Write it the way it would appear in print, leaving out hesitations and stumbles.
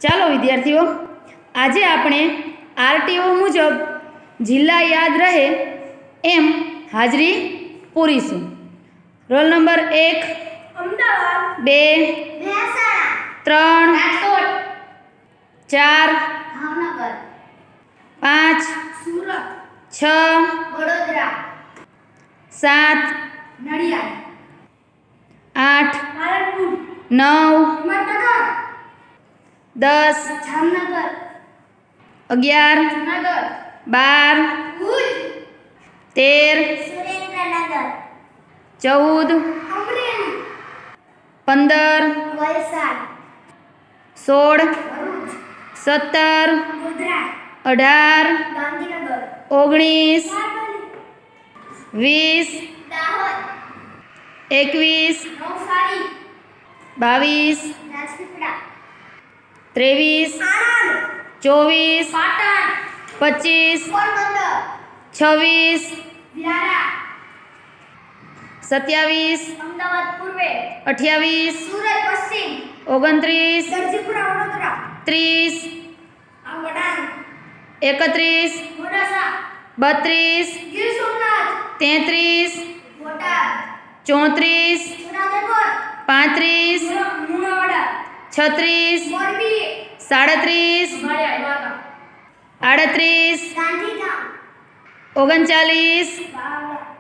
ચાલો વિદ્યાર્થીઓ, આજે આપણે આરટીઓ મુજબ જિલ્લા યાદ રહે એમ હાજરી પૂરીશું. રોલ નંબર 1 અમદાવાદ, 2 મહેસાણા, 3 રાજકોટ, 4 ભાવનગર, 5 સુરત, 6 વડોદરા, 7 નડિયાદ, 8 પાલનપુર, 9 હિંમતનગર, 10 જામનગર, 11 જૂનાગઢ, 12 ભુજ, 13 સુરેન્દ્રનગર, 14 અમરેલી, 15 વલસાડ, 16 ભરૂચ, 17 ગોધરા, 18 ગાંધીનગર, 19 બારડોલી, 20 દાહોદ, 21 નવસારી, 22 રાજપીપળા, 23 આણંદ, 24 પાટણ, 25 પોરબંદર, 26 વ્યારા, 27 અમદાવાદ પૂર્વે, 28 સુરત પશ્ચિમ, 29 દરજીપુરા વડોદરા, 30 વડાન, 31 મોડાસા, 32 ગીર સોમનાથ, 33 બોટાદ, 34 છોટાઉદેપુર, 35 લુણાવાડા, 36 મોરબી, 37 દ્વારકા, 38 ગાંધીધામ, 39 બાવળા,